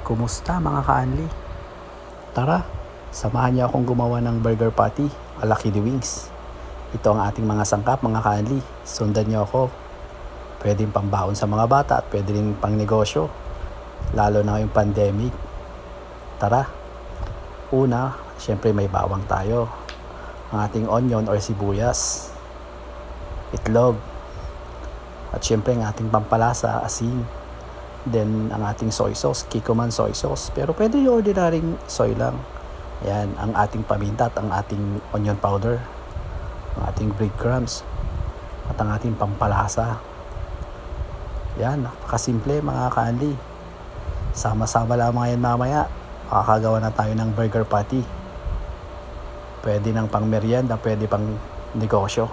Kumusta mga ka-Anli? Tara, samahan niyo akong gumawa ng burger patty ala Kiddy Wings. Ito ang ating mga sangkap mga ka-Anli. Sundan niyo ako. Pwedeng pambaon sa mga bata at pwede rin pang negosyo. Lalo na ngayong pandemic. Tara. Una, syempre may bawang tayo. Ang ating onion or sibuyas. Itlog. At syempre ang ating pampalasa, asin. Then, ang ating soy sauce, Kikkoman soy sauce. Pero pwede yung ordinaryong soy lang. Ayan, ang ating paminta at ang ating onion powder. Ang ating breadcrumbs. At ang ating pampalasa. Yan, napakasimple mga ka-Anli. Sama-sama lamang yan mamaya. Makakagawa na tayo ng burger patty. Pwede ng pang merienda, pwede pang negosyo.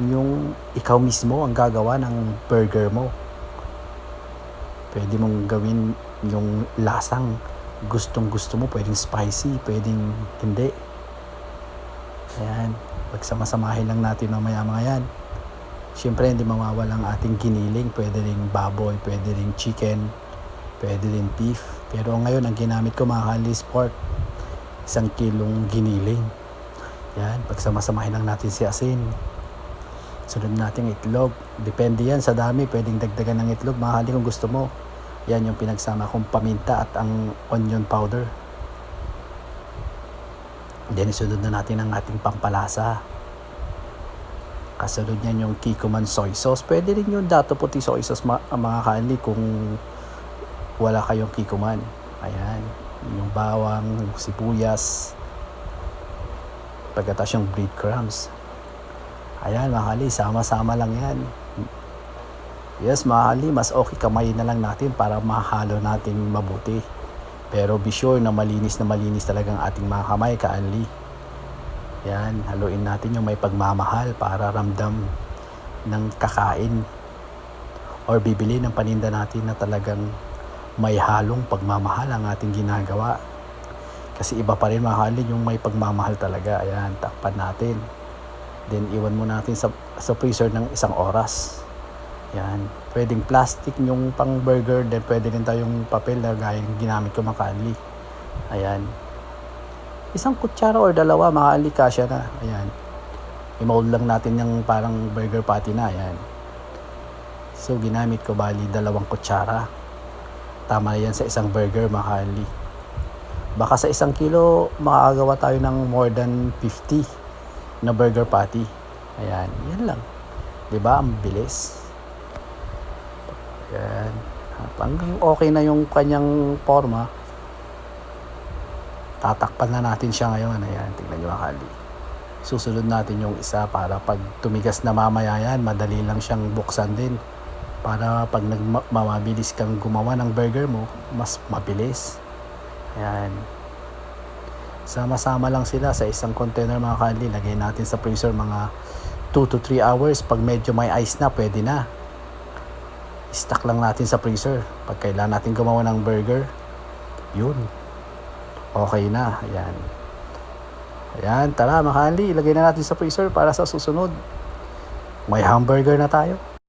Yung ikaw mismo ang gagawa ng burger mo. Pwede mong gawin yung lasang gustong gusto mo. Pwedeng spicy, pwedeng hindi. Ayan. Pagsamasamahin lang natin mamaya mga yan. Siyempre hindi mawawala ang ating giniling. Pwede rin baboy, pwede rin chicken, pwede rin beef. Pero ngayon ang ginamit ko mga ka-Anli pork. 1 kilong giniling. Ayan. Pagsamasamahin lang natin si asin. Sunod natin itlog. Depende yan sa dami. Pwedeng dagdagan ng itlog. Mga ka-Anli kung gusto mo. Yan yung pinagsama kong paminta at ang onion powder. Then isunod na natin ang ating pampalasa. Kasunod niyan yung Kikkoman soy sauce. Pwede rin yung Dato Puti soy sauce mga ka-Anli kung wala kayong Kikkoman. Ayan. Yung bawang, yung sibuyas. Pagkatapos yung breadcrumbs. Ayan mga ka-Anli, sama-sama lang yan. Yes mga ka-Anli, mas okay kamay na lang natin para mahalo natin mabuti. Pero be sure na malinis talagang ating mga kamay ka-Anli. Yan, haluin natin yung may pagmamahal para ramdam ng kakain. Or bibili ng paninda natin na talagang may halong pagmamahal ang ating ginagawa. Kasi iba pa rin mga ka-Anli yung may pagmamahal talaga. Ayan, takpan natin. Then iwan mo natin sa freezer ng 1 oras. Yan. Pwedeng plastic yung pang burger. Then pwede rin tayong papel na gaya yung ginamit ko mga ka-Anli. Ayan. 1 kutsara or 2 mga ka-Anli kasya na. Ayan. I-mold lang natin yung parang burger patty na. Ayan. So ginamit ko bali 2 kutsara. Tama yan sa 1 burger mga ka-Anli. Baka sa 1 kilo makakagawa tayo ng more than 50 na burger patty. Ayan. Yan lang. Diba? Ang bilis. Ayan. Hanggang okay na yung kanyang forma, tatakpan na natin siya ngayon. Ayan, tingnan nyo mga ka-Anli. Susunod natin yung isa para pag tumigas na mamaya yan, madali lang siyang buksan din. Para pag mabilis kang gumawa ng burger mo, mas mabilis. Ayan. Sama-sama lang sila sa 1 container mga ka-Anli. Lagay natin sa freezer mga 2 to 3 hours. Pag medyo may ice na, pwede na. Stock lang natin sa freezer. Pag kailangan natin gumawa ng burger, yun. Okay na. Ayan. Ayan, tara mga ka-Anli. Ilagay na natin sa freezer para sa susunod. May hamburger na tayo.